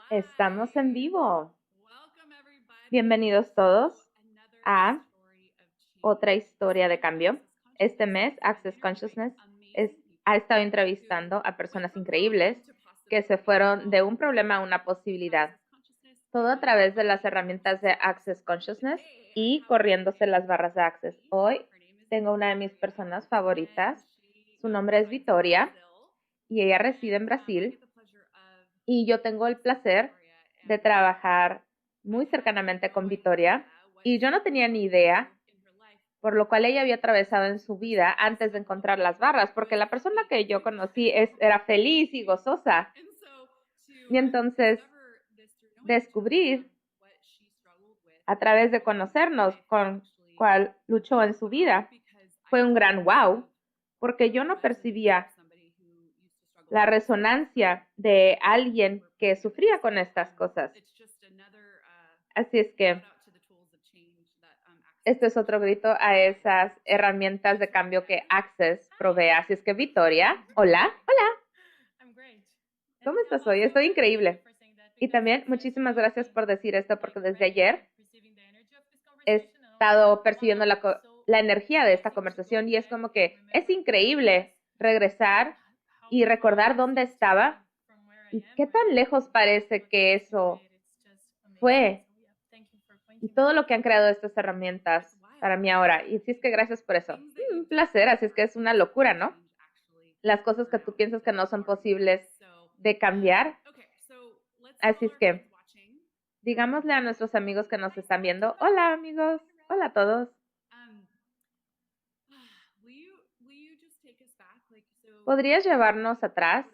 Estamos en vivo. Bienvenidos todos a otra historia de cambio. Este mes, Access Consciousness ha estado entrevistando a personas increíbles que se fueron de un problema a una posibilidad. Todo a través de las herramientas de Access Consciousness y corriéndose las barras de Access. Hoy tengo una de mis personas favoritas. Su nombre es Victoria y ella reside en Brasil. Y yo tengo el placer de trabajar muy cercanamente con Victoria. Y yo no tenía ni idea por lo cual ella había atravesado en su vida antes de encontrar las barras, porque la persona que yo conocí era feliz y gozosa. Y entonces, descubrir a través de conocernos con cuál luchó en su vida fue un gran wow, porque yo no percibía la resonancia de alguien que sufría con estas cosas. Así es que este es otro grito a esas herramientas de cambio que Access provee. Así es que, Victoria, hola. ¿Cómo estás hoy? Estoy increíble. Y también muchísimas gracias por decir esto, porque desde ayer he estado percibiendo la energía de esta conversación y es como que es increíble regresar y recordar dónde estaba y qué tan lejos parece que eso fue y todo lo que han creado estas herramientas para mí ahora. Y así es que gracias por eso. Un placer, así es que es una locura, ¿no? Las cosas que tú piensas que no son posibles de cambiar. Así es que, digámosle a nuestros amigos que nos están viendo, hola amigos, hola a todos. ¿Podrías llevarnos atrás?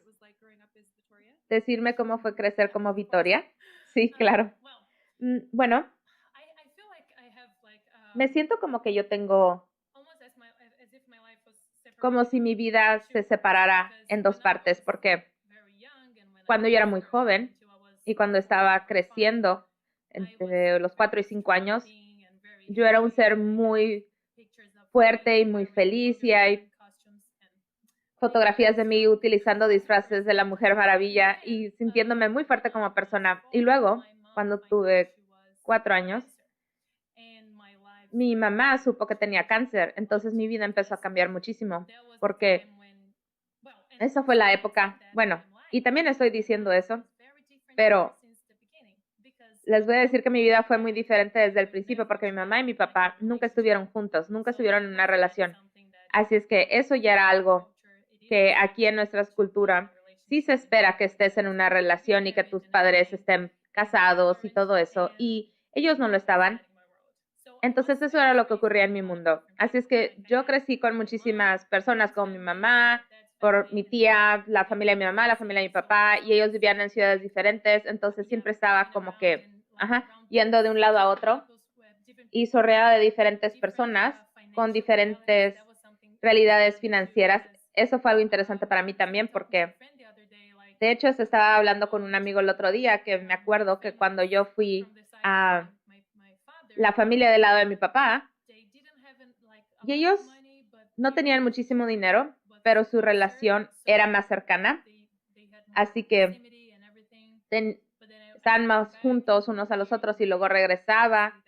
¿Decirme cómo fue crecer como Victoria? Sí, claro. Bueno, me siento como que yo tengo, como si mi vida se separara en dos partes, porque cuando yo era muy joven y cuando estaba creciendo, entre los 4 y 5 años, yo era un ser muy fuerte y muy feliz y hay fotografías de mí utilizando disfraces de la Mujer Maravilla y sintiéndome muy fuerte como persona. Y luego, cuando tuve 4 años, mi mamá supo que tenía cáncer, entonces mi vida empezó a cambiar muchísimo, porque esa fue la época, bueno, y también estoy diciendo eso, pero les voy a decir que mi vida fue muy diferente desde el principio, porque mi mamá y mi papá nunca estuvieron juntos, nunca estuvieron en una relación. Así es que eso ya era algo que aquí en nuestra cultura sí se espera que estés en una relación y que tus padres estén casados y todo eso, y ellos no lo estaban. Entonces eso era lo que ocurría en mi mundo. Así es que yo crecí con muchísimas personas, como mi mamá, por mi tía, la familia de mi mamá, la familia de mi papá, y ellos vivían en ciudades diferentes, entonces siempre estaba como que, yendo de un lado a otro y rodeada de diferentes personas con diferentes realidades financieras. Eso fue algo interesante para mí también porque, de hecho, se estaba hablando con un amigo el otro día que me acuerdo que cuando yo fui a la familia del lado de mi papá, y ellos no tenían muchísimo dinero, pero su relación era más cercana, así que estaban más juntos unos a los otros y luego regresaba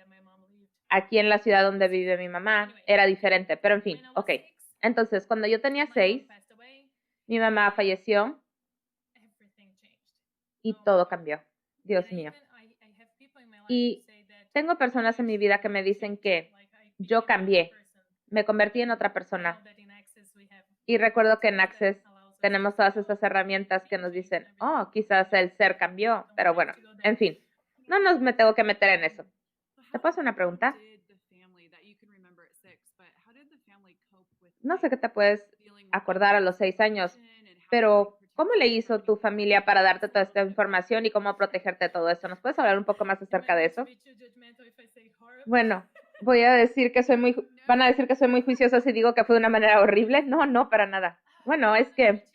aquí en la ciudad donde vive mi mamá, era diferente, pero en fin, ok. Entonces, cuando yo tenía 6, mi mamá falleció y todo cambió. Dios mío. Y tengo personas en mi vida que me dicen que yo cambié, me convertí en otra persona. Y recuerdo que en Access tenemos todas estas herramientas que nos dicen, oh, quizás el ser cambió, pero bueno, en fin, no me tengo que meter en eso. ¿Te puedo hacer una pregunta? No sé qué te puedes acordar a los 6 años, pero ¿cómo le hizo tu familia para darte toda esta información y cómo protegerte de todo esto? ¿Nos puedes hablar un poco más acerca de eso? Bueno, voy a decir que van a decir que soy muy juiciosa si digo que fue de una manera horrible. No, para nada. Bueno, es que,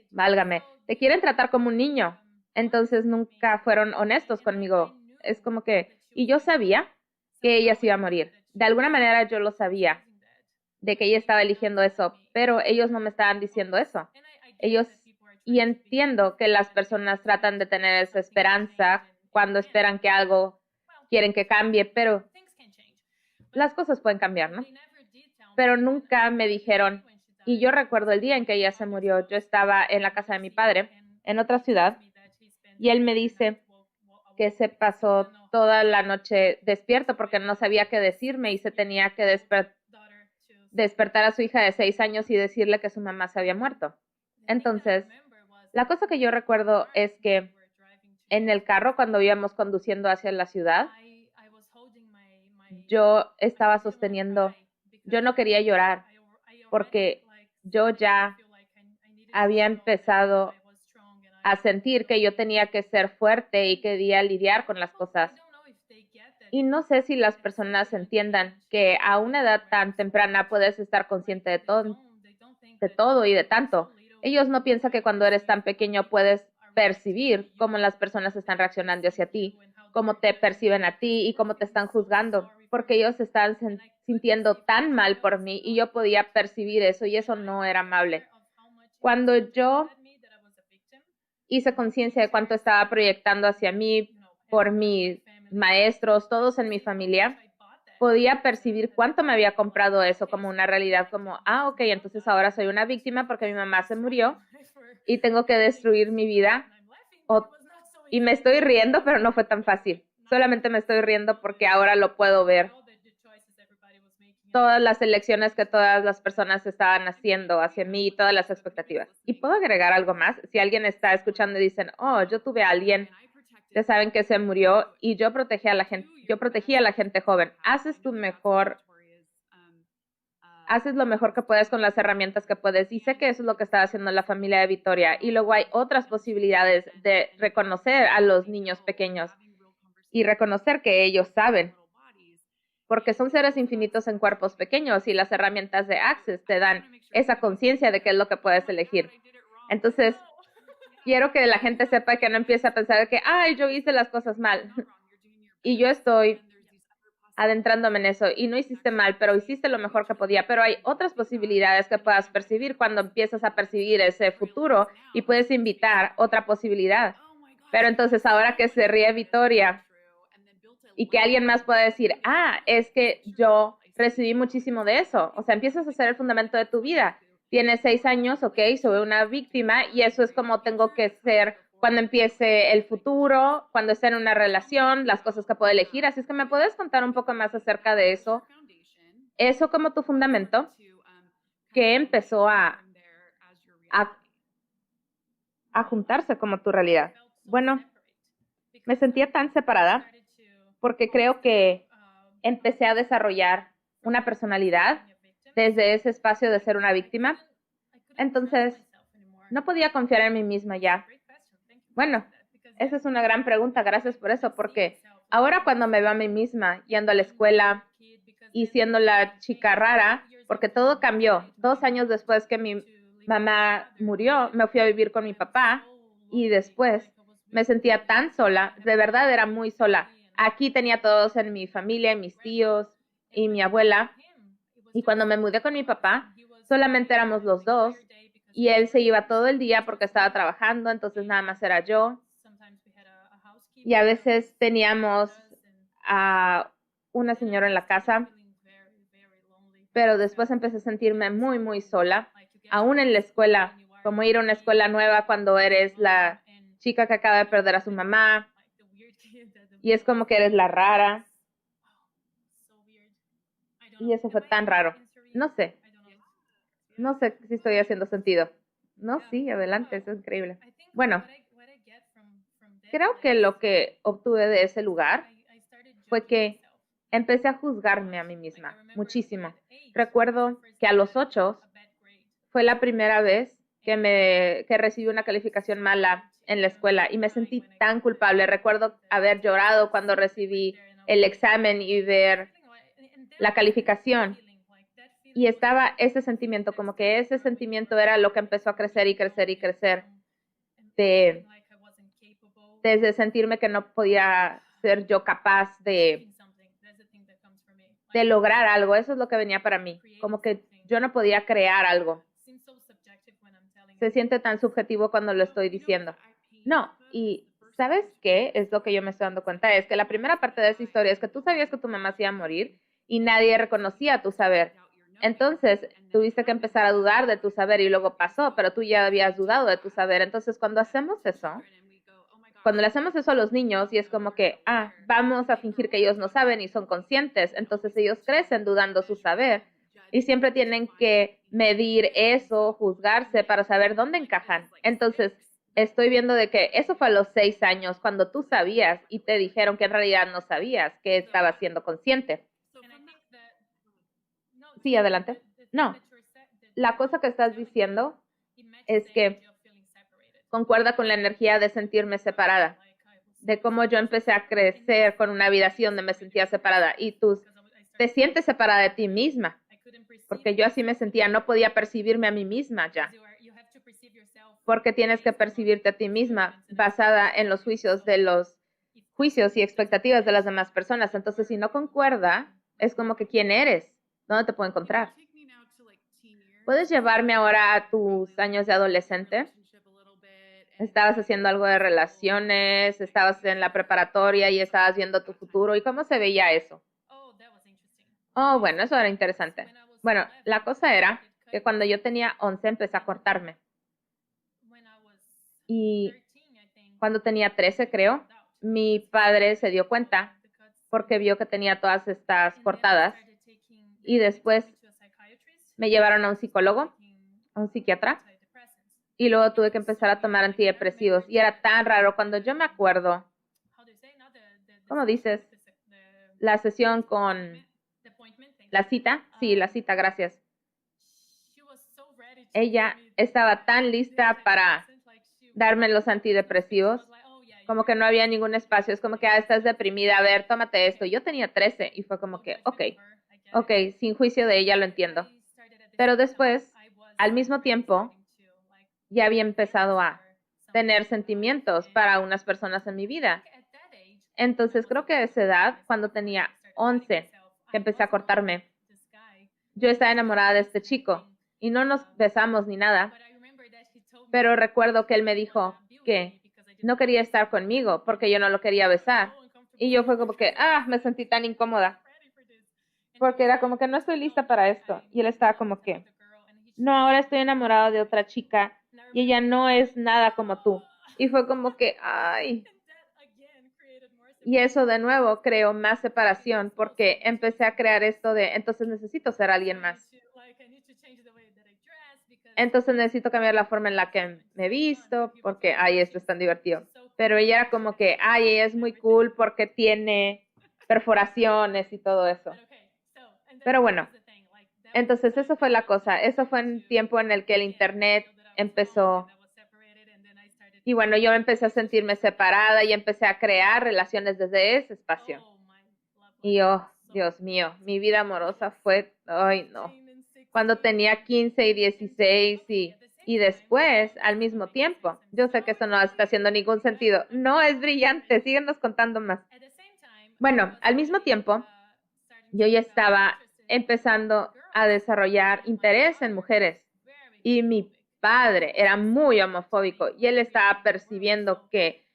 válgame, te quieren tratar como un niño, entonces nunca fueron honestos conmigo. Es como que, y yo sabía que ella se iba a morir. De alguna manera yo lo sabía, de que ella estaba eligiendo eso, pero ellos no me estaban diciendo eso. Ellos Y entiendo que las personas tratan de tener esa esperanza cuando esperan que algo quieren que cambie, pero las cosas pueden cambiar, ¿no? Pero nunca me dijeron, y yo recuerdo el día en que ella se murió, yo estaba en la casa de mi padre, en otra ciudad, y él me dice que se pasó toda la noche despierto porque no sabía qué decirme y se tenía que despertar a su hija de 6 años y decirle que su mamá se había muerto. Entonces, la cosa que yo recuerdo es que en el carro, cuando íbamos conduciendo hacia la ciudad, yo estaba sosteniendo, yo no quería llorar porque yo ya había empezado a sentir que yo tenía que ser fuerte y quería lidiar con las cosas. Y no sé si las personas entiendan que a una edad tan temprana puedes estar consciente de todo y de tanto. Ellos no piensan que cuando eres tan pequeño puedes percibir cómo las personas están reaccionando hacia ti, cómo te perciben a ti y cómo te están juzgando, porque ellos están sintiendo tan mal por mí y yo podía percibir eso y eso no era amable. Cuando yo hice conciencia de cuánto estaba proyectando hacia mí por mis maestros, todos en mi familia, podía percibir cuánto me había comprado eso como una realidad, como, ok, entonces ahora soy una víctima porque mi mamá se murió y tengo que destruir mi vida. Y me estoy riendo, pero no fue tan fácil. Solamente me estoy riendo porque ahora lo puedo ver. Todas las elecciones que todas las personas estaban haciendo hacia mí y todas las expectativas. Y puedo agregar algo más. Si alguien está escuchando y dicen, yo tuve a alguien, ya saben que se murió y yo protegí a la gente joven. Haces lo mejor que puedes con las herramientas que puedes. Y sé que eso es lo que está haciendo la familia de Victoria. Y luego hay otras posibilidades de reconocer a los niños pequeños y reconocer que ellos saben, porque son seres infinitos en cuerpos pequeños y las herramientas de Access te dan esa conciencia de qué es lo que puedes elegir. Entonces, quiero que la gente sepa que no empiece a pensar que, yo hice las cosas mal. Y yo estoy adentrándome en eso y no hiciste mal, pero hiciste lo mejor que podía. Pero hay otras posibilidades que puedas percibir cuando empiezas a percibir ese futuro y puedes invitar otra posibilidad. Pero entonces ahora que se ríe Victoria y que alguien más pueda decir, es que yo recibí muchísimo de eso. O sea, empiezas a ser el fundamento de tu vida. Tienes 6 años, soy una víctima y eso es como tengo que ser cuando empiece el futuro, cuando esté en una relación, las cosas que puedo elegir. Así es que me puedes contar un poco más acerca de eso. Eso como tu fundamento que empezó a juntarse como tu realidad. Bueno, me sentía tan separada porque creo que empecé a desarrollar una personalidad desde ese espacio de ser una víctima. Entonces, no podía confiar en mí misma ya. Bueno, esa es una gran pregunta. Gracias por eso, porque ahora cuando me veo a mí misma yendo a la escuela y siendo la chica rara, porque todo cambió. 2 años después que mi mamá murió, me fui a vivir con mi papá y después me sentía tan sola, de verdad era muy sola. Aquí tenía todos en mi familia, mis tíos y mi abuela. Y cuando me mudé con mi papá, solamente éramos los dos y él se iba todo el día porque estaba trabajando, entonces nada más era yo. Y a veces teníamos a una señora en la casa, pero después empecé a sentirme muy, muy sola, aún en la escuela, como ir a una escuela nueva cuando eres la chica que acaba de perder a su mamá y es como que eres la rara. Y eso fue tan raro. No sé si estoy haciendo sentido. No, sí, adelante, eso es increíble. Bueno, creo que lo que obtuve de ese lugar fue que empecé a juzgarme a mí misma muchísimo. Recuerdo que a los 8 fue la primera vez que recibí una calificación mala en la escuela y me sentí tan culpable. Recuerdo haber llorado cuando recibí el examen y ver la calificación. Y estaba ese sentimiento, como que ese sentimiento era lo que empezó a crecer y crecer y crecer, desde sentirme que no podía ser yo capaz de lograr algo. Eso es lo que venía para mí, como que yo no podía crear algo. Se siente tan subjetivo cuando lo estoy diciendo. No, y ¿sabes qué? Es lo que yo me estoy dando cuenta, es que la primera parte de esa historia es que tú sabías que tu mamá se iba a morir y nadie reconocía tu saber. Entonces, tuviste que empezar a dudar de tu saber y luego pasó, pero tú ya habías dudado de tu saber. Entonces, cuando hacemos eso, cuando le hacemos eso a los niños y es como que, vamos a fingir que ellos no saben y son conscientes, entonces ellos crecen dudando su saber y siempre tienen que medir eso, juzgarse para saber dónde encajan. Entonces, estoy viendo de que eso fue a los 6 años, cuando tú sabías y te dijeron que en realidad no sabías, que estabas siendo consciente. Sí, adelante. No, la cosa que estás diciendo es que concuerda con la energía de sentirme separada, de cómo yo empecé a crecer con una vida así donde me sentía separada y tú te sientes separada de ti misma, porque yo así me sentía, no podía percibirme a mí misma ya, porque tienes que percibirte a ti misma basada en los juicios y expectativas de las demás personas. Entonces, si no concuerda, es como que ¿quién eres? ¿Dónde te puedo encontrar? ¿Puedes llevarme ahora a tus años de adolescente? Estabas haciendo algo de relaciones, estabas en la preparatoria y estabas viendo tu futuro. ¿Y cómo se veía eso? Oh, bueno, eso era interesante. Bueno, la cosa era que cuando yo tenía 11 empecé a cortarme. Y cuando tenía 13, creo, mi padre se dio cuenta porque vio que tenía todas estas cortadas y después me llevaron a un psicólogo, a un psiquiatra, y luego tuve que empezar a tomar antidepresivos. Y era tan raro cuando yo me acuerdo, ¿cómo dices? La sesión con la cita. Sí, la cita, gracias. Ella estaba tan lista para darme los antidepresivos, como que no había ningún espacio. Es como que, estás deprimida, a ver, tómate esto. Yo tenía 13 y fue como que, ok, sin juicio de ella, lo entiendo. Pero después, al mismo tiempo, ya había empezado a tener sentimientos para unas personas en mi vida. Entonces, creo que a esa edad, cuando tenía 11, que empecé a cortarme, yo estaba enamorada de este chico y no nos besamos ni nada, pero recuerdo que él me dijo que no quería estar conmigo porque yo no lo quería besar. Y yo fue como que, me sentí tan incómoda porque era como que no estoy lista para esto. Y él estaba como que, no, ahora estoy enamorado de otra chica y ella no es nada como tú. Y fue como que, ay. Y eso de nuevo creó más separación porque empecé a crear esto de, entonces necesito ser alguien más. Entonces necesito cambiar la forma en la que me he visto porque, esto es tan divertido. Pero ella era como que, ella es muy cool porque tiene perforaciones y todo eso. Pero bueno, entonces eso fue la cosa. Eso fue un tiempo en el que el internet empezó. Y bueno, yo empecé a sentirme separada y empecé a crear relaciones desde ese espacio. Y Dios mío, mi vida amorosa fue, ay no, cuando tenía 15 y 16 y después, al mismo tiempo. Yo sé que eso no está haciendo ningún sentido. No, es brillante, síguenos contando más. Bueno, al mismo tiempo, yo ya estaba empezando a desarrollar interés en mujeres y mi padre era muy homofóbico y él estaba percibiendo que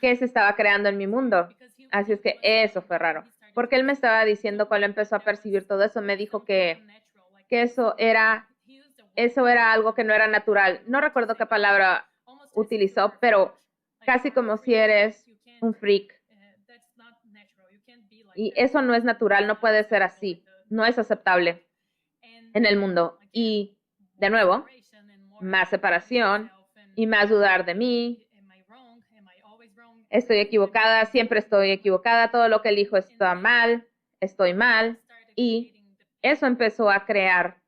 se estaba creando en mi mundo. Así es que eso fue raro, porque él me estaba diciendo cuando empezó a percibir todo eso, me dijo que eso era algo que no era natural. No recuerdo qué palabra utilizó, pero casi como si eres un freak. Y eso no es natural, no puede ser así, no es aceptable en el mundo. Y de nuevo, más separación y más dudar de mí. Estoy equivocada, siempre estoy equivocada, todo lo que elijo está mal, estoy mal. Y eso empezó a crear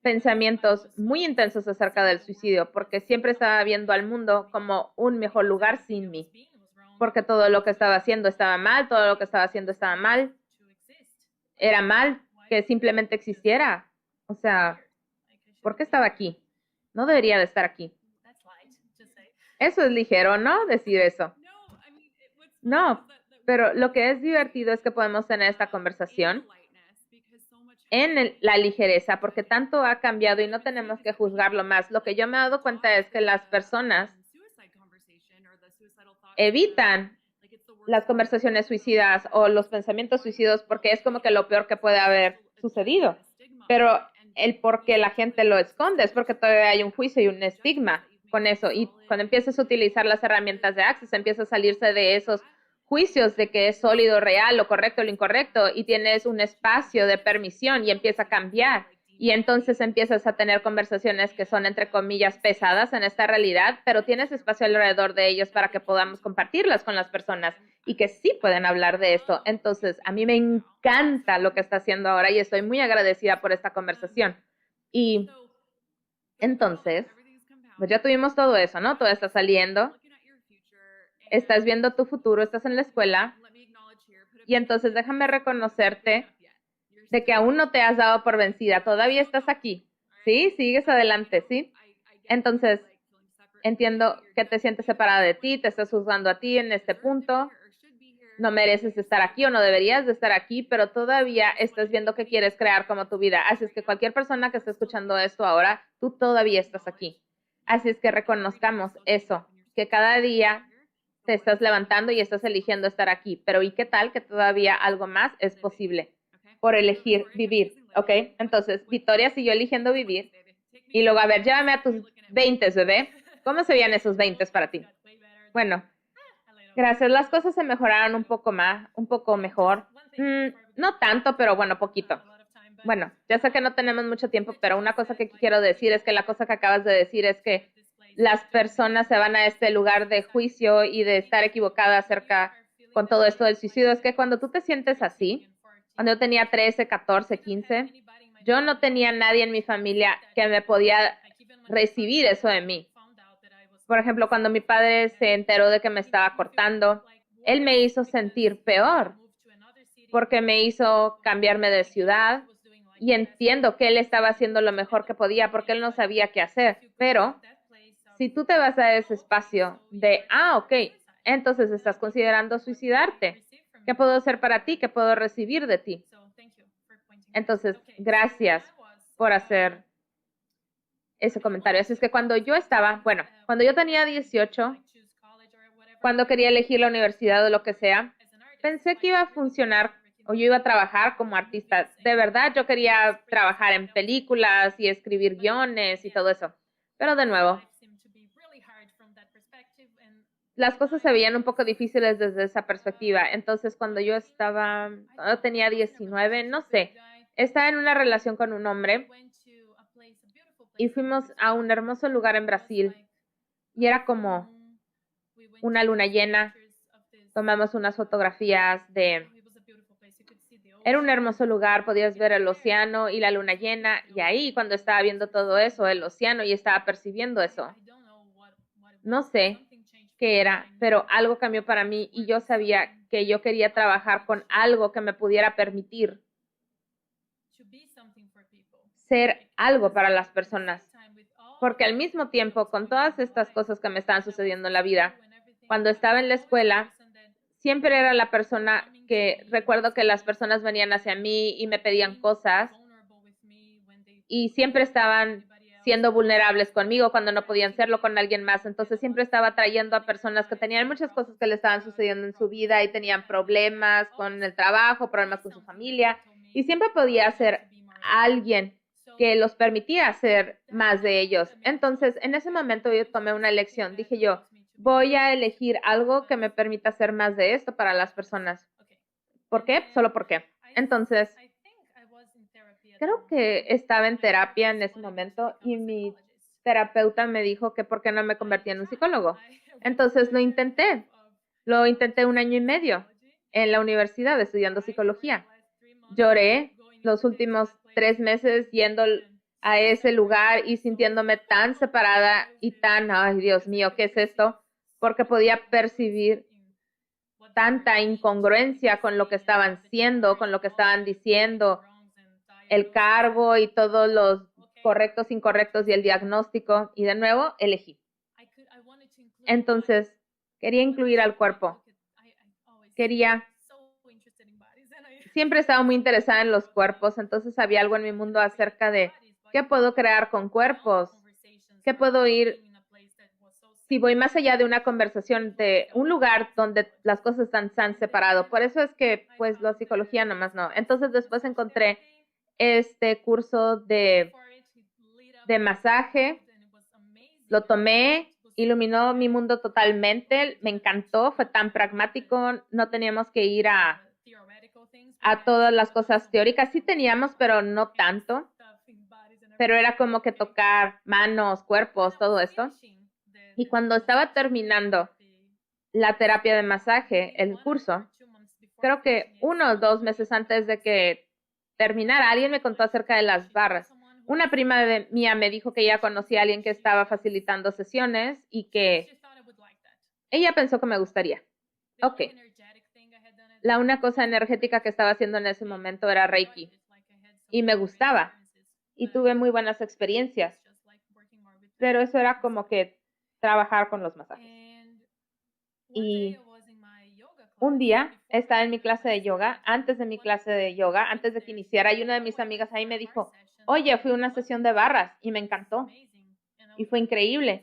pensamientos muy intensos acerca del suicidio, porque siempre estaba viendo al mundo como un mejor lugar sin mí, porque todo lo que estaba haciendo estaba mal, todo lo que estaba haciendo estaba mal, era mal que simplemente existiera. O sea, ¿por qué estaba aquí? No debería de estar aquí. Eso es ligero, ¿no? Decir eso. No, pero lo que es divertido es que podemos tener esta conversación en la ligereza, porque tanto ha cambiado y no tenemos que juzgarlo más. Lo que yo me he dado cuenta es que las personas evitan las conversaciones suicidas o los pensamientos suicidas porque es como que lo peor que puede haber sucedido. Pero el por qué la gente lo esconde es porque todavía hay un juicio y un estigma con eso. Y cuando empiezas a utilizar las herramientas de Access, empieza a salirse de esos juicios de que es sólido, real, lo correcto, lo incorrecto, y tienes un espacio de permisión y empieza a cambiar. Y entonces empiezas a tener conversaciones que son, entre comillas, pesadas en esta realidad, pero tienes espacio alrededor de ellos para que podamos compartirlas con las personas y que sí pueden hablar de esto. Entonces, a mí me encanta lo que está haciendo ahora y estoy muy agradecida por esta conversación. Y entonces, pues ya tuvimos todo eso, ¿no? Todo está saliendo. Estás viendo tu futuro, estás en la escuela. Y entonces déjame reconocerte de que aún no te has dado por vencida, todavía estás aquí, ¿sí? Sigues adelante, ¿sí? Entonces, entiendo que te sientes separada de ti, te estás juzgando a ti en este punto, no mereces estar aquí o no deberías de estar aquí, pero todavía estás viendo qué quieres crear como tu vida. Así es que cualquier persona que esté escuchando esto ahora, tú todavía estás aquí. Así es que reconozcamos eso, que cada día te estás levantando y estás eligiendo estar aquí, pero ¿y qué tal que todavía algo más es posible? Por elegir vivir, ¿ok? Entonces, Victoria siguió eligiendo vivir y luego, a ver, llévame a tus 20, bebé. ¿Cómo se veían esos 20 para ti? Bueno, gracias. Las cosas se mejoraron un poco más, un poco mejor. No tanto, pero bueno, poquito. Bueno, ya sé que no tenemos mucho tiempo, pero una cosa que quiero decir es que la cosa que acabas de decir es que las personas se van a este lugar de juicio y de estar equivocada acerca con todo esto del suicidio. Es que cuando tú te sientes así, cuando yo tenía 13, 14, 15, yo no tenía nadie en mi familia que me podía recibir eso de mí. Por ejemplo, cuando mi padre se enteró de que me estaba cortando, él me hizo sentir peor porque me hizo cambiarme de ciudad y entiendo que él estaba haciendo lo mejor que podía porque él no sabía qué hacer. Pero si tú te vas a ese espacio de, ok, entonces estás considerando suicidarte. ¿Qué puedo hacer para ti? ¿Qué puedo recibir de ti? Entonces, gracias por hacer ese comentario. Así es que cuando yo estaba, bueno, cuando yo tenía 18, cuando quería elegir la universidad o lo que sea, pensé que iba a funcionar o yo iba a trabajar como artista. De verdad, yo quería trabajar en películas y escribir guiones y todo eso. Pero de nuevo, las cosas se veían un poco difíciles desde esa perspectiva. Entonces, cuando yo tenía 19, no sé, estaba en una relación con un hombre y fuimos a un hermoso lugar en Brasil y era como una luna llena. Tomamos unas fotografías Era un hermoso lugar, podías ver el océano y la luna llena, y ahí cuando estaba viendo todo eso, el océano, y estaba percibiendo eso. No sé qué era, pero algo cambió para mí y yo sabía que yo quería trabajar con algo que me pudiera permitir ser algo para las personas. Porque al mismo tiempo, con todas estas cosas que me estaban sucediendo en la vida, cuando estaba en la escuela, siempre era la persona que recuerdo que las personas venían hacia mí y me pedían cosas y siempre estaban siendo vulnerables conmigo cuando no podían serlo con alguien más. Entonces siempre estaba trayendo a personas que tenían muchas cosas que le estaban sucediendo en su vida y tenían problemas con el trabajo, problemas con su familia y siempre podía ser alguien que los permitía hacer más de ellos. Entonces, en ese momento yo tomé una elección. Dije yo, voy a elegir algo que me permita hacer más de esto para las personas. ¿Por qué? Solo por qué. Entonces, creo que estaba en terapia en ese momento y mi terapeuta me dijo que por qué no me convertía en un psicólogo. Entonces lo intenté. Lo intenté 1 año y medio en la universidad estudiando psicología. Lloré los últimos 3 meses yendo a ese lugar y sintiéndome tan separada y tan, ay Dios mío, ¿qué es esto? Porque podía percibir tanta incongruencia con lo que estaban siendo, con lo que estaban diciendo, el cargo y todos los correctos, incorrectos y el diagnóstico. Y de nuevo, elegí. Entonces, quería incluir al cuerpo. Quería siempre he estado muy interesada en los cuerpos, entonces había algo en mi mundo acerca de qué puedo crear con cuerpos, qué puedo ir, si voy más allá de una conversación, de un lugar donde las cosas están tan separadas. Por eso es que, pues, la psicología nomás no. Entonces después encontré este curso de masaje, lo tomé, iluminó mi mundo totalmente, me encantó, fue tan pragmático, no teníamos que ir a todas las cosas teóricas, sí teníamos, pero no tanto, pero era como que tocar manos, cuerpos, todo esto. Y cuando estaba terminando la terapia de masaje, el curso, creo que 1 o 2 meses antes de que terminara, alguien me contó acerca de las barras. Una prima mía me dijo que ella conocía a alguien que estaba facilitando sesiones y que ella pensó que me gustaría. Ok. La una cosa energética que estaba haciendo en ese momento era Reiki y me gustaba y tuve muy buenas experiencias, pero eso era como que trabajar con los masajes. Y un día estaba en mi clase de yoga, antes de mi clase de yoga, antes de que iniciara, y una de mis amigas ahí me dijo, oye, fui a una sesión de barras y me encantó y fue increíble.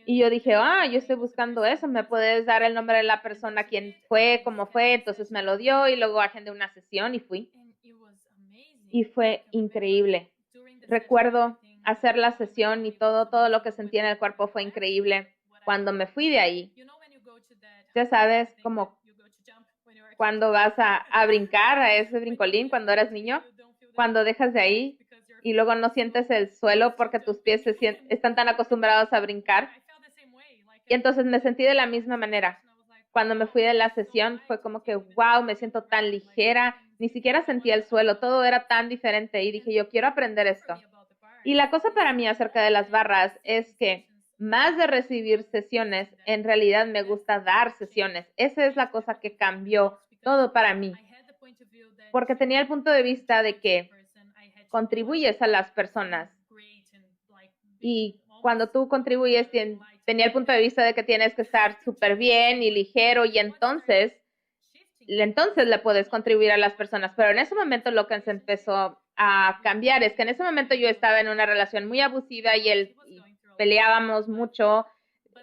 Y yo dije, yo estoy buscando eso, ¿me puedes dar el nombre de la persona, quién fue, cómo fue? Entonces me lo dio y luego agendé una sesión y fui. Y fue increíble. Recuerdo hacer la sesión y todo lo que sentí en el cuerpo fue increíble. Cuando me fui de ahí, ya sabes, como cuando vas a brincar a ese brincolín cuando eras niño, cuando dejas de ahí y luego no sientes el suelo porque tus pies están tan acostumbrados a brincar. Y entonces me sentí de la misma manera. Cuando me fui de la sesión fue como que, wow, me siento tan ligera, ni siquiera sentía el suelo, todo era tan diferente y dije, yo quiero aprender esto. Y la cosa para mí acerca de las barras es que más de recibir sesiones, en realidad me gusta dar sesiones. Esa es la cosa que cambió todo para mí, porque tenía el punto de vista de que contribuyes a las personas y cuando tú contribuyes tenía el punto de vista de que tienes que estar súper bien y ligero y entonces le puedes contribuir a las personas. Pero en ese momento lo que se empezó a cambiar es que en ese momento yo estaba en una relación muy abusiva y peleábamos mucho,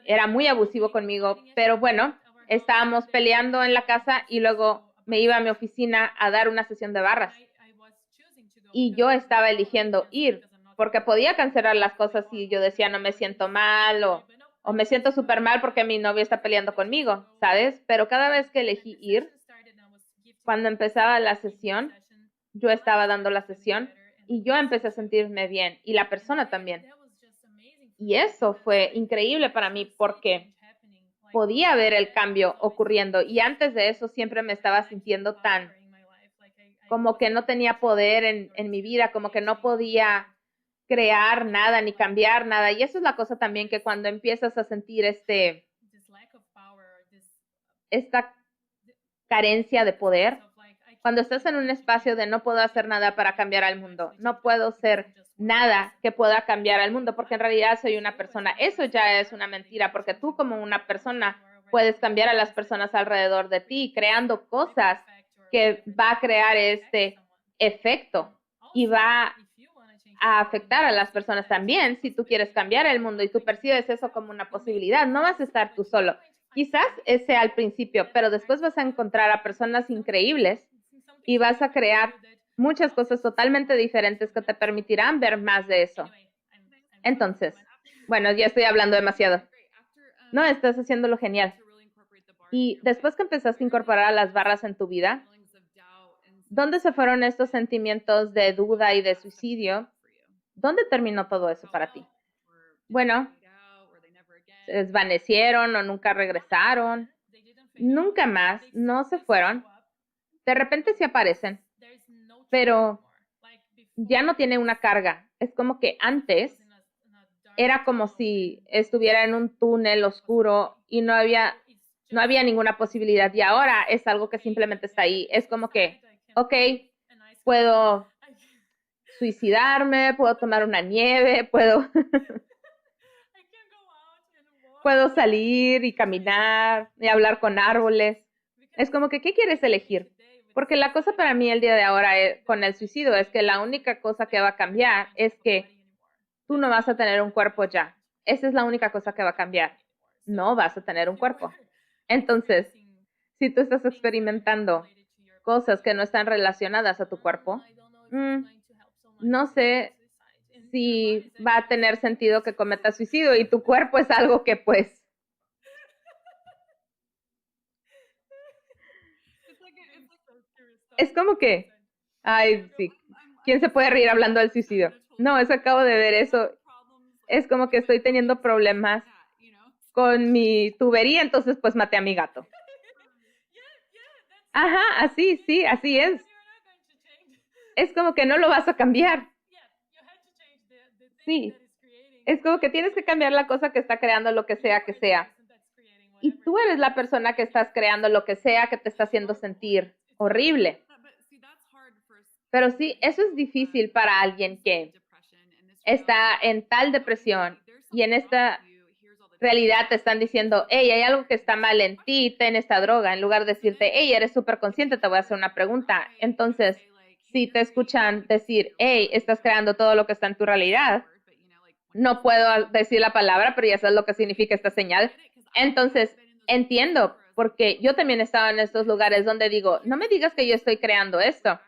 era muy abusivo conmigo, pero bueno, estábamos peleando en la casa y luego me iba a mi oficina a dar una sesión de barras. Y yo estaba eligiendo ir porque podía cancelar las cosas si yo decía no me siento mal o me siento súper mal porque mi novio está peleando conmigo, ¿sabes? Pero cada vez que elegí ir, cuando empezaba la sesión, yo estaba dando la sesión y yo empecé a sentirme bien y la persona también. Y eso fue increíble para mí porque podía ver el cambio ocurriendo y antes de eso siempre me estaba sintiendo tan como que no tenía poder en mi vida, como que no podía crear nada ni cambiar nada. Y eso es la cosa también que cuando empiezas a sentir esta carencia de poder, cuando estás en un espacio de no puedo hacer nada para cambiar al mundo, no puedo ser nada que pueda cambiar al mundo porque en realidad soy una persona, eso ya es una mentira porque tú como una persona puedes cambiar a las personas alrededor de ti creando cosas que va a crear este efecto y va a afectar a las personas también si tú quieres cambiar el mundo y tú percibes eso como una posibilidad. No vas a estar tú solo. Quizás ese al principio, pero después vas a encontrar a personas increíbles y vas a crear muchas cosas totalmente diferentes que te permitirán ver más de eso. Entonces, bueno, ya estoy hablando demasiado. No, estás haciéndolo genial. Y después que empezaste a incorporar a las barras en tu vida, ¿dónde se fueron estos sentimientos de duda y de suicidio? ¿Dónde terminó todo eso para ti? Bueno, se desvanecieron o nunca regresaron. Nunca más, no se fueron. De repente sí aparecen, pero ya no tiene una carga. Es como que antes era como si estuviera en un túnel oscuro y no había ninguna posibilidad. Y ahora es algo que simplemente está ahí. Es como que, ok, puedo suicidarme, puedo tomar una nieve, puedo salir y caminar y hablar con árboles. Es como que, ¿qué quieres elegir? Porque la cosa para mí el día de ahora con el suicidio es que la única cosa que va a cambiar es que tú no vas a tener un cuerpo ya. Esa es la única cosa que va a cambiar. No vas a tener un cuerpo. Entonces, si tú estás experimentando cosas que no están relacionadas a tu cuerpo, no sé si va a tener sentido que cometas suicidio y tu cuerpo es algo que pues... Es como que, ay, sí, ¿quién se puede reír hablando del suicidio? No, eso acabo de ver eso. Es como que estoy teniendo problemas con mi tubería, entonces pues maté a mi gato. Ajá, así, sí, así es. Es como que no lo vas a cambiar. Sí, es como que tienes que cambiar la cosa que está creando lo que sea que sea. Y tú eres la persona que estás creando lo que sea que te está haciendo sentir horrible. Pero sí, eso es difícil para alguien que está en tal depresión y en esta realidad te están diciendo, hey, hay algo que está mal en ti, ten esta droga, en lugar de decirte, hey, eres súper consciente, te voy a hacer una pregunta. Entonces, si te escuchan decir, hey, estás creando todo lo que está en tu realidad, no puedo decir la palabra, pero ya sabes lo que significa esta señal. Entonces, entiendo, porque yo también he estado en estos lugares donde digo, no me digas que yo estoy creando esto.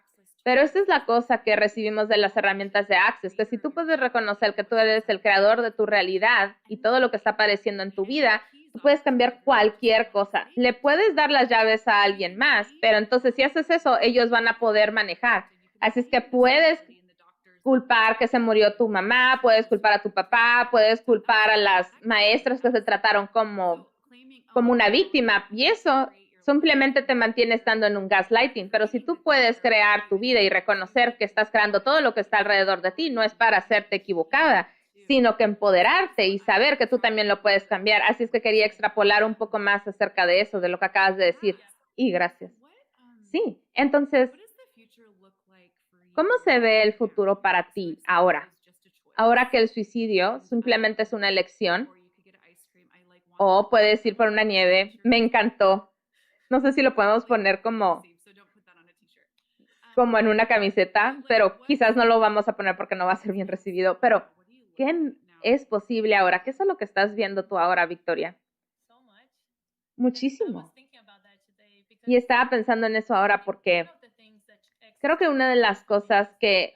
Pero esta es la cosa que recibimos de las herramientas de Access, que si tú puedes reconocer que tú eres el creador de tu realidad y todo lo que está apareciendo en tu vida, tú puedes cambiar cualquier cosa. Le puedes dar las llaves a alguien más, pero entonces si haces eso, ellos van a poder manejar. Así es que puedes culpar que se murió tu mamá, puedes culpar a tu papá, puedes culpar a las maestras que se trataron como una víctima, y eso simplemente te mantiene estando en un gaslighting. Pero si tú puedes crear tu vida y reconocer que estás creando todo lo que está alrededor de ti, no es para hacerte equivocada, sino que empoderarte y saber que tú también lo puedes cambiar. Así es que quería extrapolar un poco más acerca de eso, de lo que acabas de decir. Y gracias. Sí, entonces, ¿cómo se ve el futuro para ti ahora? Ahora que el suicidio simplemente es una elección, o puedes ir por una nieve, me encantó. No sé si lo podemos poner como en una camiseta, pero quizás no lo vamos a poner porque no va a ser bien recibido. Pero, ¿qué es posible ahora? ¿Qué es lo que estás viendo tú ahora, Victoria? Muchísimo. Y estaba pensando en eso ahora porque creo que una de las cosas que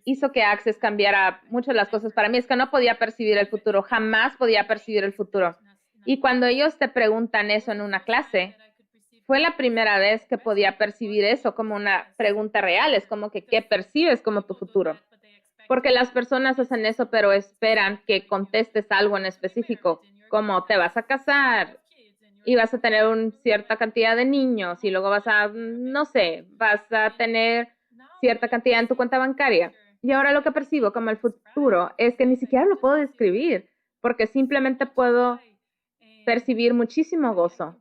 hizo que Access cambiara mucho las cosas para mí es que no podía percibir el futuro, jamás podía percibir el futuro. Y cuando ellos te preguntan eso en una clase, fue la primera vez que podía percibir eso como una pregunta real. Es como que, ¿qué percibes como tu futuro? Porque las personas hacen eso, pero esperan que contestes algo en específico, como te vas a casar y vas a tener una cierta cantidad de niños y luego vas a, no sé, vas a tener cierta cantidad en tu cuenta bancaria. Y ahora lo que percibo como el futuro es que ni siquiera lo puedo describir, porque simplemente puedo percibir muchísimo gozo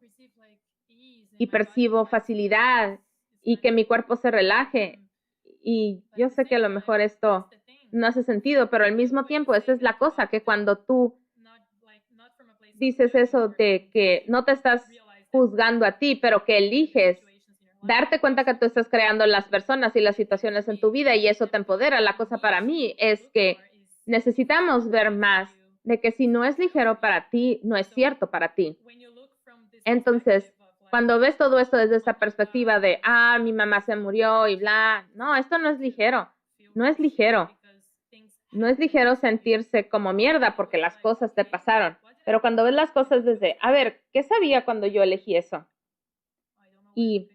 y percibo facilidad y que mi cuerpo se relaje. Y yo sé que a lo mejor esto no hace sentido, pero al mismo tiempo esa es la cosa, que cuando tú dices eso de que no te estás juzgando a ti, pero que eliges darte cuenta que tú estás creando las personas y las situaciones en tu vida y eso te empodera. La cosa para mí es que necesitamos ver más de que si no es ligero para ti, no es cierto para ti. Entonces, cuando ves todo esto desde esta perspectiva de, mi mamá se murió y bla, no, esto no es ligero, no es ligero. No es ligero sentirse como mierda porque las cosas te pasaron, pero cuando ves las cosas desde, a ver, ¿qué sabía cuando yo elegí eso? Y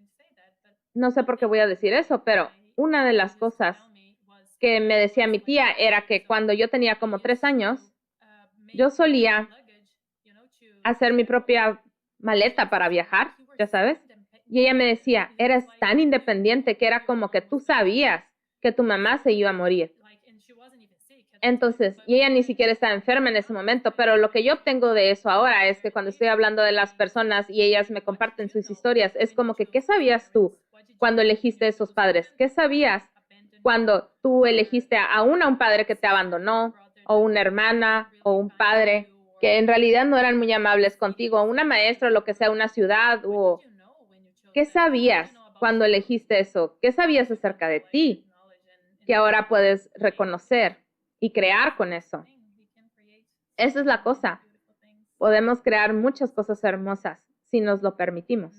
no sé por qué voy a decir eso, pero una de las cosas que me decía mi tía era que cuando yo tenía como 3 años, yo solía hacer mi propia maleta para viajar, ya sabes. Y ella me decía, eres tan independiente que era como que tú sabías que tu mamá se iba a morir. Entonces, y ella ni siquiera estaba enferma en ese momento, pero lo que yo obtengo de eso ahora es que cuando estoy hablando de las personas y ellas me comparten sus historias, es como que, ¿qué sabías tú cuando elegiste esos padres? ¿Qué sabías cuando tú elegiste a un padre que te abandonó, o una hermana, o un padre que en realidad no eran muy amables contigo, o una maestra, o lo que sea, una ciudad, o qué sabías cuando elegiste eso? ¿Qué sabías acerca de ti que ahora puedes reconocer y crear con eso? Esa es la cosa. Podemos crear muchas cosas hermosas si nos lo permitimos.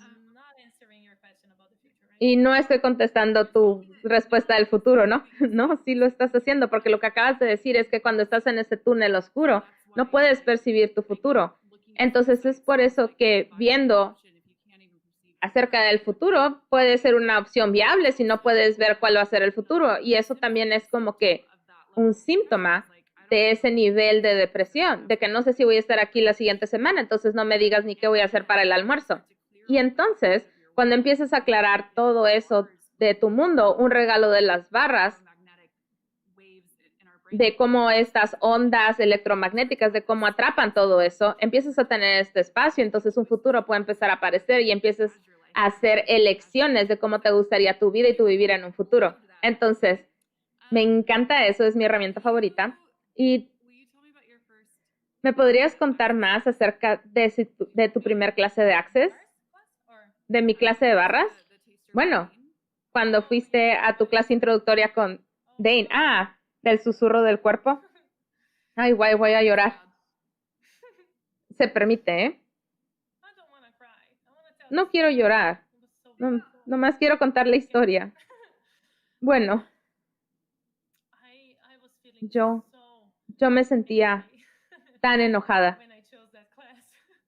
Y no estoy contestando tu respuesta del futuro, ¿no? No, sí lo estás haciendo, porque lo que acabas de decir es que cuando estás en ese túnel oscuro, no puedes percibir tu futuro. Entonces es por eso que viendo acerca del futuro puede ser una opción viable si no puedes ver cuál va a ser el futuro. Y eso también es como que un síntoma de ese nivel de depresión, de que no sé si voy a estar aquí la siguiente semana, entonces no me digas ni qué voy a hacer para el almuerzo. Y entonces, cuando empiezas a aclarar todo eso de tu mundo, un regalo de las barras, de cómo estas ondas electromagnéticas, de cómo atrapan todo eso, empiezas a tener este espacio, entonces un futuro puede empezar a aparecer y empiezas a hacer elecciones de cómo te gustaría tu vida y tu vivir en un futuro. Entonces, me encanta eso, es mi herramienta favorita. ¿Y me podrías contar más acerca de tu primer clase de Access? ¿De mi clase de barras? Bueno, cuando fuiste a tu clase introductoria con Dane. Ah, del susurro del cuerpo. Ay, guay, voy a llorar. Se permite, ¿eh? No quiero llorar. No, nomás quiero contar la historia. Bueno, yo me sentía tan enojada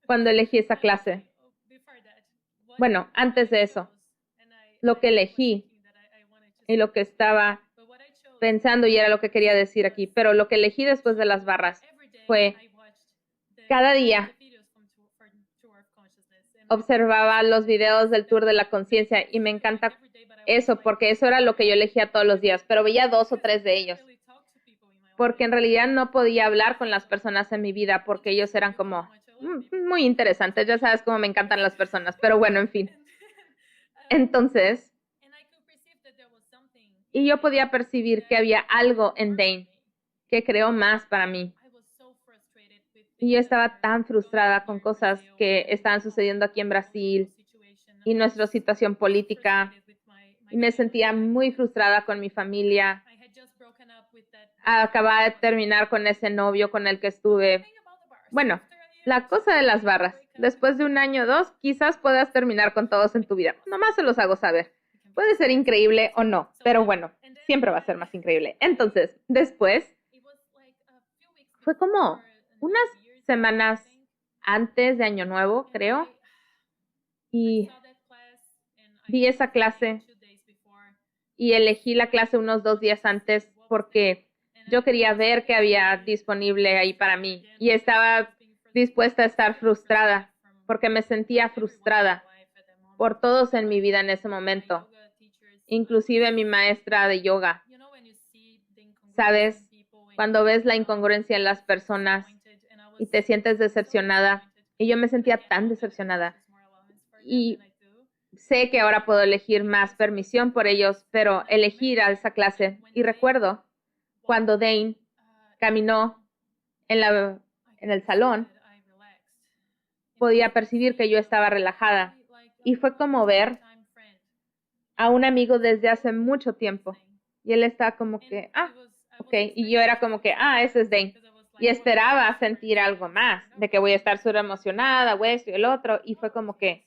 cuando elegí esa clase. Bueno, antes de eso, lo que elegí y lo que estaba pensando y era lo que quería decir aquí, pero lo que elegí después de las barras fue cada día observaba los videos del Tour de la Conciencia y me encanta eso porque eso era lo que yo elegía todos los días, pero veía 2 o 3 de ellos porque en realidad no podía hablar con las personas en mi vida porque ellos eran como muy interesantes, ya sabes cómo me encantan las personas, pero bueno, en fin. Entonces, y yo podía percibir que había algo en Dane que creó más para mí. Y yo estaba tan frustrada con cosas que estaban sucediendo aquí en Brasil y nuestra situación política. Y me sentía muy frustrada con mi familia. Acababa de terminar con ese novio con el que estuve. Bueno, la cosa de las barras. Después de 1 año o 2, quizás puedas terminar con todos en tu vida. Nomás se los hago saber. Puede ser increíble o no, pero bueno, siempre va a ser más increíble. Entonces, después, fue como unas semanas antes de Año Nuevo, creo, y vi esa clase y elegí la clase unos 2 días antes porque yo quería ver qué había disponible ahí para mí y estaba dispuesta a estar frustrada porque me sentía frustrada por todos en mi vida en ese momento, inclusive mi maestra de yoga. ¿Sabes? Cuando ves la incongruencia en las personas y te sientes decepcionada, y yo me sentía tan decepcionada. Y sé que ahora puedo elegir más permisión por ellos, pero elegí ir a esa clase. Y recuerdo cuando Dane caminó en el salón, podía percibir que yo estaba relajada. Y fue como ver a un amigo desde hace mucho tiempo. Y él estaba como que, ok. Y yo era como que, ese es Dane. Y esperaba sentir algo más, de que voy a estar súper emocionada, o esto y el otro. Y fue como que,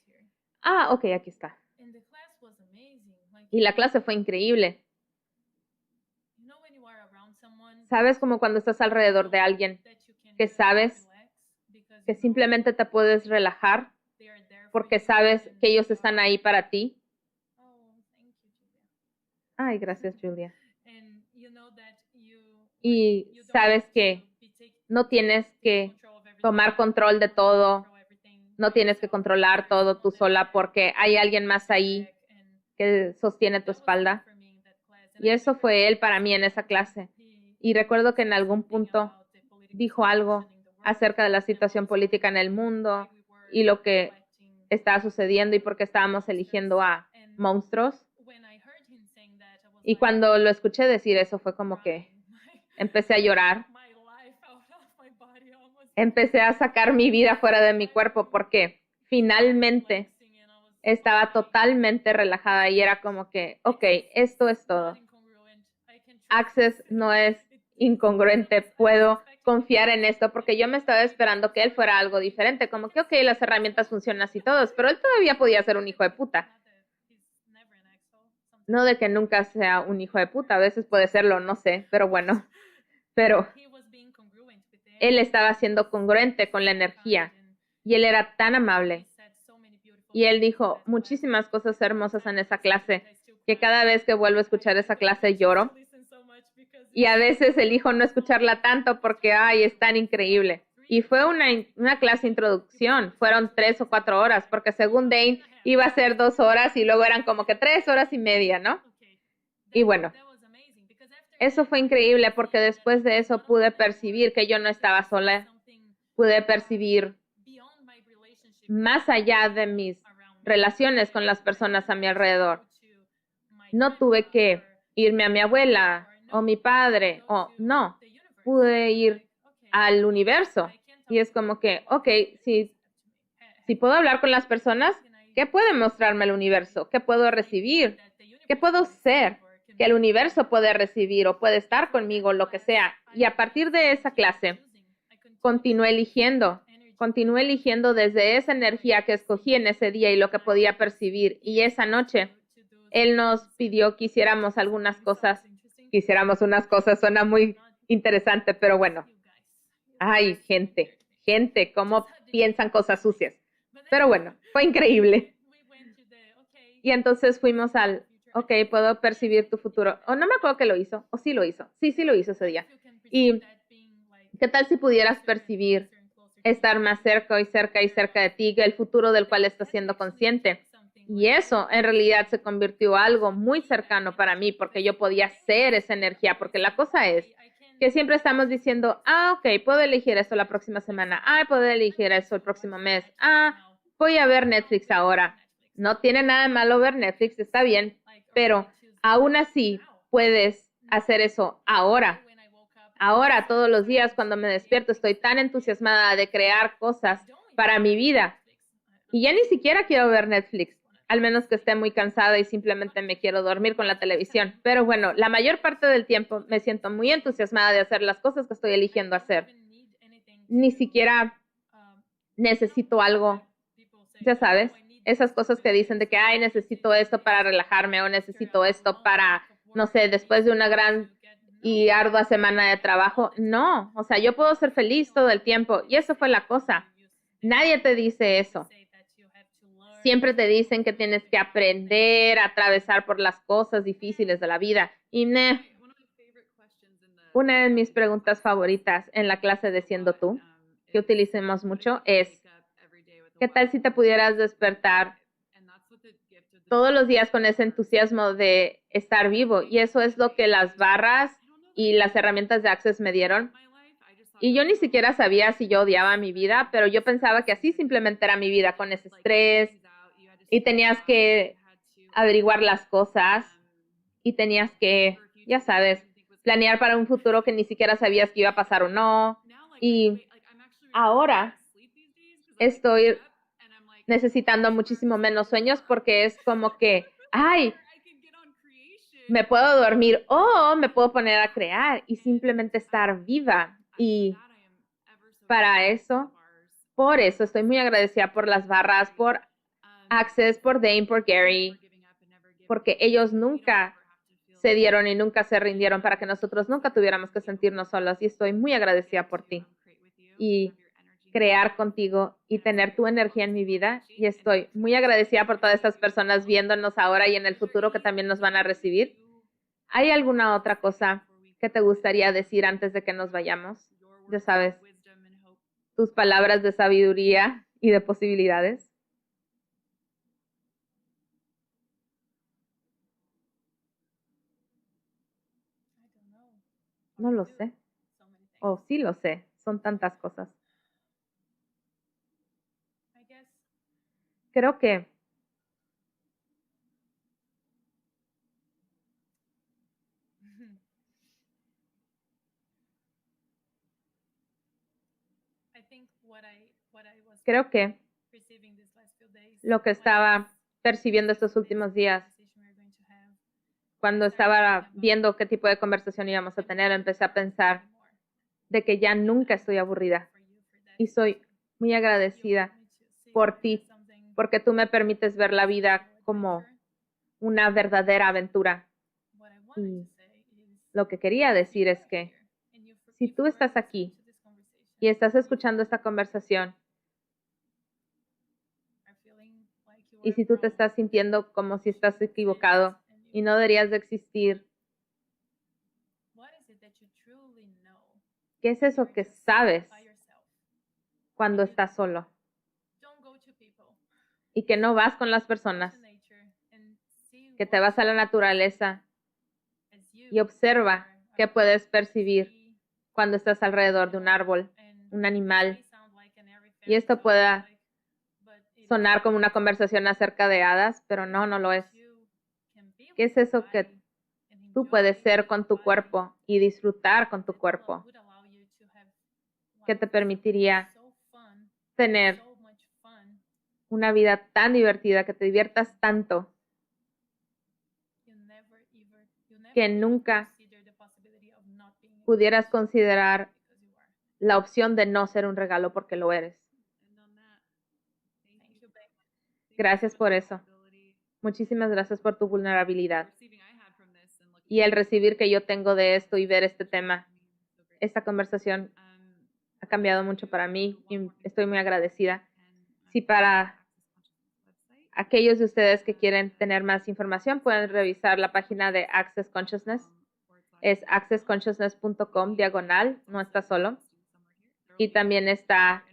ok, aquí está. Y la clase fue increíble. ¿Sabes como cuando estás alrededor de alguien que sabes que simplemente te puedes relajar porque sabes que ellos están ahí para ti? Ay, gracias, Julia. Y sabes que no tienes que tomar control de todo, no tienes que controlar todo tú sola porque hay alguien más ahí que sostiene tu espalda. Y eso fue él para mí en esa clase. Y recuerdo que en algún punto dijo algo acerca de la situación política en el mundo y lo que estaba sucediendo y por qué estábamos eligiendo a monstruos. Y cuando lo escuché decir eso fue como que empecé a llorar. Empecé a sacar mi vida fuera de mi cuerpo porque finalmente estaba totalmente relajada y era como que, ok, esto es todo. Access no es incongruente, puedo confiar en esto porque yo me estaba esperando que él fuera algo diferente, como que, ok, las herramientas funcionan así todos, pero él todavía podía ser un hijo de puta. No de que nunca sea un hijo de puta, a veces puede serlo, no sé, pero bueno, pero él estaba siendo congruente con la energía y él era tan amable y él dijo muchísimas cosas hermosas en esa clase que cada vez que vuelvo a escuchar esa clase lloro y a veces elijo no escucharla tanto porque, ay, es tan increíble. Y fue una clase de introducción, fueron 3 o 4 horas, porque según Dane iba a ser 2 horas y luego eran como que 3 horas y media, ¿no? Y bueno, eso fue increíble porque después de eso pude percibir que yo no estaba sola, pude percibir más allá de mis relaciones con las personas a mi alrededor. No tuve que irme a mi abuela o mi padre o no, pude ir al universo. Y es como que, ok, si puedo hablar con las personas, ¿qué puede mostrarme el universo? ¿Qué puedo recibir? ¿Qué puedo ser? Que el universo puede recibir o puede estar conmigo, lo que sea. Y a partir de esa clase, continué eligiendo desde esa energía que escogí en ese día y lo que podía percibir. Y esa noche, él nos pidió que hiciéramos algunas cosas. Que hiciéramos unas cosas, suena muy interesante, pero bueno. Ay, gente, cómo piensan cosas sucias. Pero bueno, fue increíble. Y entonces fuimos al, ok, puedo percibir tu futuro. O no me acuerdo que lo hizo, o sí lo hizo. Sí lo hizo ese día. Y ¿qué tal si pudieras percibir estar más cerca y cerca y cerca de ti, el futuro del cual estás siendo consciente? Y eso en realidad se convirtió en algo muy cercano para mí porque yo podía ser esa energía, porque la cosa es que siempre estamos diciendo, ok, puedo elegir esto la próxima semana, puedo elegir eso el próximo mes, voy a ver Netflix ahora. No tiene nada de malo ver Netflix, está bien, pero aún así puedes hacer eso ahora. Ahora, todos los días cuando me despierto, estoy tan entusiasmada de crear cosas para mi vida. Y ya ni siquiera quiero ver Netflix, al menos que esté muy cansada y simplemente me quiero dormir con la televisión. Pero bueno, la mayor parte del tiempo me siento muy entusiasmada de hacer las cosas que estoy eligiendo hacer. Ni siquiera necesito algo, ya sabes, esas cosas que dicen de que, ay, necesito esto para relajarme o necesito esto para, no sé, después de una gran y ardua semana de trabajo. No, o sea, yo puedo ser feliz todo el tiempo y eso fue la cosa. Nadie te dice eso. Siempre te dicen que tienes que aprender a atravesar por las cosas difíciles de la vida. Y una de mis preguntas favoritas en la clase de Siendo Tú, que utilicemos mucho, es, ¿qué tal si te pudieras despertar todos los días con ese entusiasmo de estar vivo? Y eso es lo que las barras y las herramientas de Access me dieron. Y yo ni siquiera sabía si yo odiaba mi vida, pero yo pensaba que así simplemente era mi vida, con ese estrés, y tenías que averiguar las cosas, y tenías que, ya sabes, planear para un futuro que ni siquiera sabías que iba a pasar o no. Y ahora estoy necesitando muchísimo menos sueños porque es como que, ay, me puedo dormir o me puedo poner a crear y simplemente estar viva. Y para eso, por eso estoy muy agradecida por las barras, por Access, por Dane, por Gary, porque ellos nunca se dieron y nunca se rindieron para que nosotros nunca tuviéramos que sentirnos solos. Y estoy muy agradecida por ti y crear contigo y tener tu energía en mi vida. Y estoy muy agradecida por todas estas personas viéndonos ahora y en el futuro que también nos van a recibir. ¿Hay alguna otra cosa que te gustaría decir antes de que nos vayamos? Ya sabes, tus palabras de sabiduría y de posibilidades. No lo sé. O sí lo sé. Son tantas cosas. Creo que creo que lo que estaba percibiendo estos últimos días. Cuando estaba viendo qué tipo de conversación íbamos a tener, empecé a pensar de que ya nunca estoy aburrida. Y soy muy agradecida por ti, porque tú me permites ver la vida como una verdadera aventura. Y lo que quería decir es que si tú estás aquí y estás escuchando esta conversación, y si tú te estás sintiendo como si estás equivocado y no deberías de existir, ¿qué es eso que sabes cuando estás solo? Y que no vas con las personas, que te vas a la naturaleza y observa qué puedes percibir cuando estás alrededor de un árbol, un animal. Y esto pueda sonar como una conversación acerca de hadas, pero no lo es. ¿Qué es eso que tú puedes ser con tu cuerpo y disfrutar con tu cuerpo? ¿Qué te permitiría tener una vida tan divertida, que te diviertas tanto, que nunca pudieras considerar la opción de no ser un regalo porque lo eres? Gracias por eso. Muchísimas gracias por tu vulnerabilidad. Y el recibir que yo tengo de esto y ver este tema, esta conversación ha cambiado mucho para mí y estoy muy agradecida. Si para aquellos de ustedes que quieren tener más información, pueden revisar la página de Access Consciousness. Es accessconsciousness.com/, no está solo. Y también está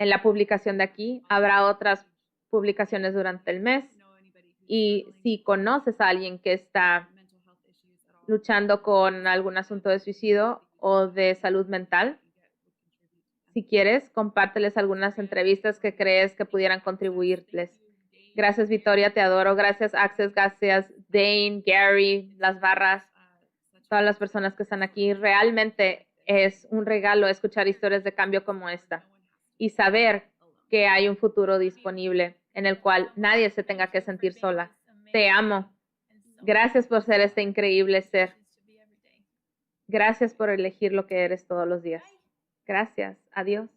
en la publicación de aquí. Habrá otras publicaciones durante el mes. Y si conoces a alguien que está luchando con algún asunto de suicidio o de salud mental, si quieres, compárteles algunas entrevistas que crees que pudieran contribuirles. Gracias, Victoria, te adoro. Gracias, Access, gracias, Dane, Gary, las barras, todas las personas que están aquí. Realmente es un regalo escuchar historias de cambio como esta y saber que hay un futuro disponible en el cual nadie se tenga que sentir sola. Te amo. Gracias por ser este increíble ser. Gracias por elegir lo que eres todos los días. Gracias. Adiós.